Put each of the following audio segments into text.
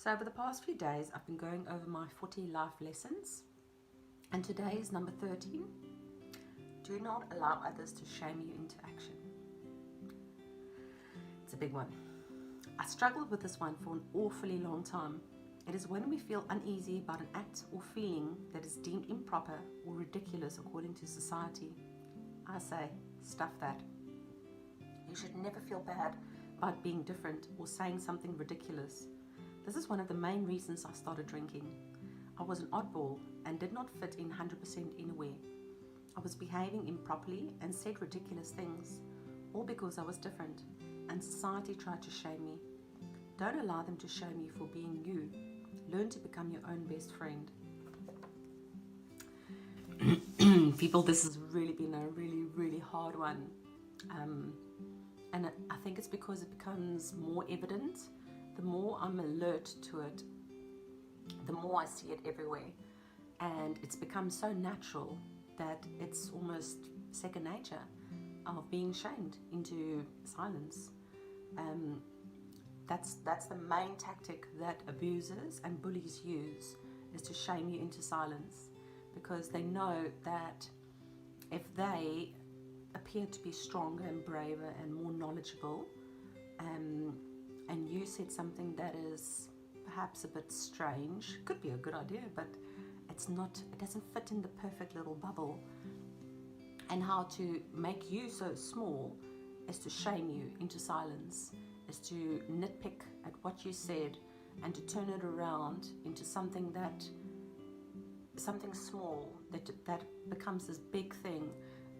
So over the past few days, I've been going over my 40 life lessons, and today is number 13. Do not allow others to shame you into action. It's a big one. I struggled with this one for an awfully long time. It is when we feel uneasy about an act or feeling that is deemed improper or ridiculous according to society. I say, stuff that. You should never feel bad about being different or saying something ridiculous. This is one of the main reasons I started drinking. I was an oddball and did not fit in 100% anywhere. I was behaving improperly and said ridiculous things, all because I was different, and society tried to shame me. Don't allow them to shame you for being you. Learn to become your own best friend. People, this has really been a really hard one. And I think it's because it becomes more evident. The more I'm alert to it, the more I see it everywhere. And it's become so natural that it's almost second nature of being shamed into silence. That's the main tactic that abusers and bullies use, is to shame you into silence, because they know that if they appear to be stronger and braver and more knowledgeable, and you said something that is perhaps a bit strange, could be a good idea, but it doesn't fit in the perfect little bubble. And how to make you so small is to shame you into silence, is to nitpick at what you said and to turn it around into something small that becomes this big thing,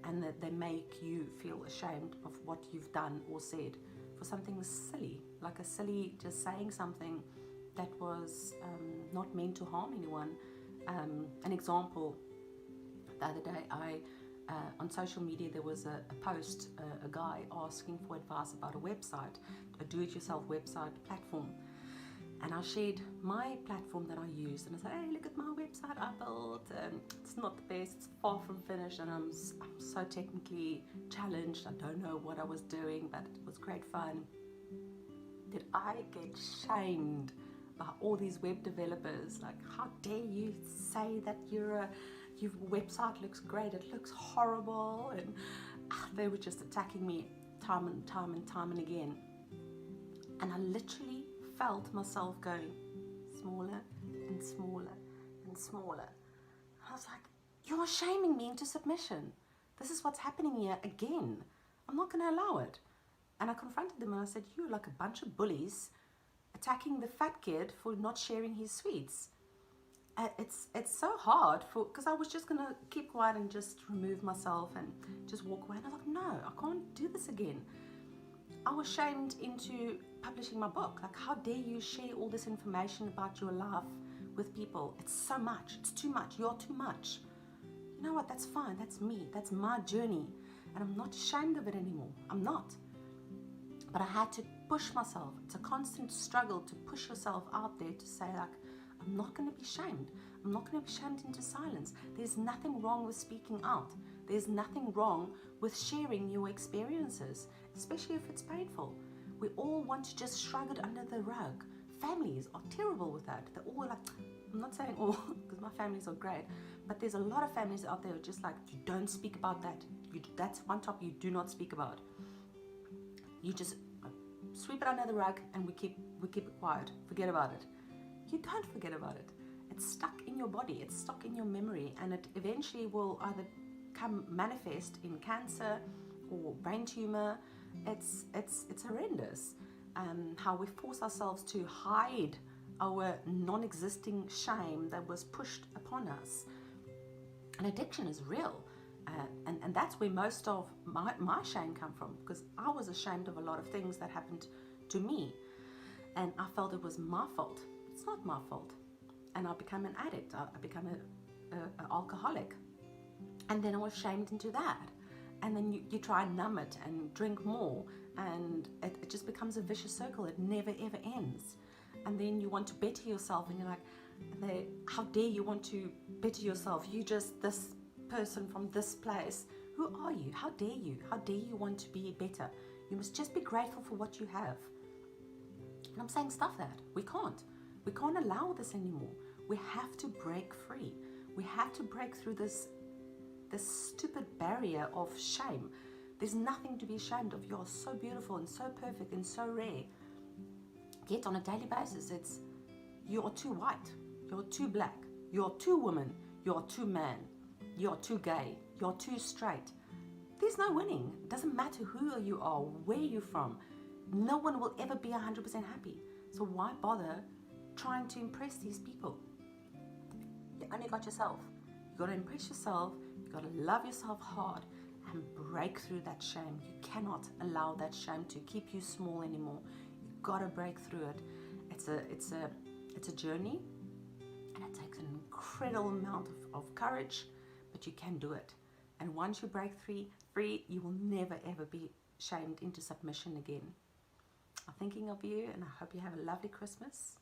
and that they make you feel ashamed of what you've done or said for something silly, like just saying something that was not meant to harm anyone. An example, the other day, on social media there was a post, a guy asking for advice about a website, a do-it-yourself website platform. And I shared my platform that I used, and I said, hey, look at my website I built. It's not the best, it's far from finished, and I'm so technically challenged. I don't know what I was doing, but it was great fun. Did I get shamed by all these web developers? Like, how dare you say that your website looks great, it looks horrible. And they were just attacking me time and again. And I literally felt myself going smaller and smaller and smaller. I was like, you're shaming me into submission. This is what's happening here again. I'm not going to allow it. And I confronted them and I said, you're like a bunch of bullies attacking the fat kid for not sharing his sweets. It's so hard, because I was just going to keep quiet and just remove myself and just walk away. And I was like, no, I can't do this again. I was shamed into publishing my book. Like, how dare you share all this information about your life with people? It's so much. It's too much. You're too much. You know what? That's fine. That's me. That's my journey. And I'm not ashamed of it anymore. I'm not. But I had to push myself. It's a constant struggle to push yourself out there to say, like, I'm not going to be shamed. I'm not going to be shamed into silence. There's nothing wrong with speaking out. There's nothing wrong with sharing your experiences, especially if it's painful. We all want to just shrug it under the rug. Families are terrible with that. They're all like, I'm not saying all, because my families are great, but there's a lot of families out there who are just like, you don't speak about that. That's one topic you do not speak about. You just sweep it under the rug and we keep it quiet. Forget about it. You don't forget about it. It's stuck in your body. It's stuck in your memory, and it eventually will either come manifest in cancer or brain tumor. It's horrendous. How we force ourselves to hide our non-existing shame that was pushed upon us. And addiction is real. And that's where most of my shame come from, because I was ashamed of a lot of things that happened to me, and I felt it was my fault. It's not my fault. And I became an addict. I became an alcoholic, and then I was shamed into that. And then you try and numb it and drink more, and it just becomes a vicious circle. It never ever ends. And then you want to better yourself, and you're like, how dare you want to better yourself? You just this person from this place. Who are you? How dare you? How dare you want to be better? You must just be grateful for what you have. And I'm saying stuff that we can't. We can't allow this anymore. We have to break free. We have to break through this stupid barrier of shame. There's nothing to be ashamed of. You're so beautiful and so perfect and so rare. Yet on a daily basis, it's you're too white, you're too black, you're too woman, you're too man, you're too gay, you're too straight. There's no winning. It doesn't matter who you are, where you're from. No one will ever be 100% happy. So why bother trying to impress these people? You only got yourself. You got to impress yourself. You got to love yourself hard and break through that shame. You cannot allow that shame to keep you small anymore. You got to break through it. It's a journey, and it takes an incredible amount of courage, but you can do it. And once you break free, you will never ever be shamed into submission again. I'm thinking of you, and I hope you have a lovely Christmas.